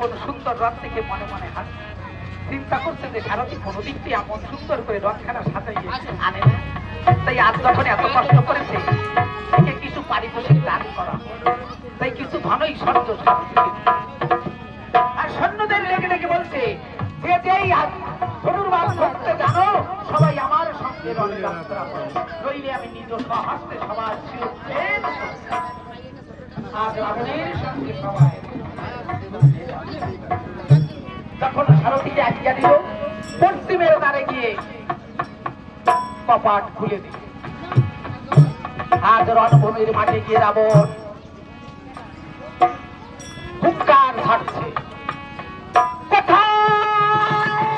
কোন সুন্দর রথ থেকে মনে মনে হাসছে, চিন্তা করছে যে সারাদিন কোনো দিক দিয়ে এমন সুন্দর করে রথখানা সাজাইয়ে আনে না। তাই আজ যখন এত কষ্ট করেছে, তাকে কিছু পারিতোষিক দান করা, তাই কিছু ধনই সর্য সাথে। আর সৈন্যদের লেগে লেগে বলছে যে যেই ধনুর্বাদ করতে জানো সবাই আমার সঙ্গে রণে যাত্রা করো, নইলে আমি নিজ স্বহস্তে সবার শিরোচ্ছেদ আজ রাবণের সঙ্গে সবাই। যখন সারথীকে আজ্ঞা দিল, পশ্চিমের দ্বারে গিয়ে কপাট খুলে দিল। আজ রণভূমির মাঠে গিয়ে রাবণ হুঙ্কার ছাড়ছে,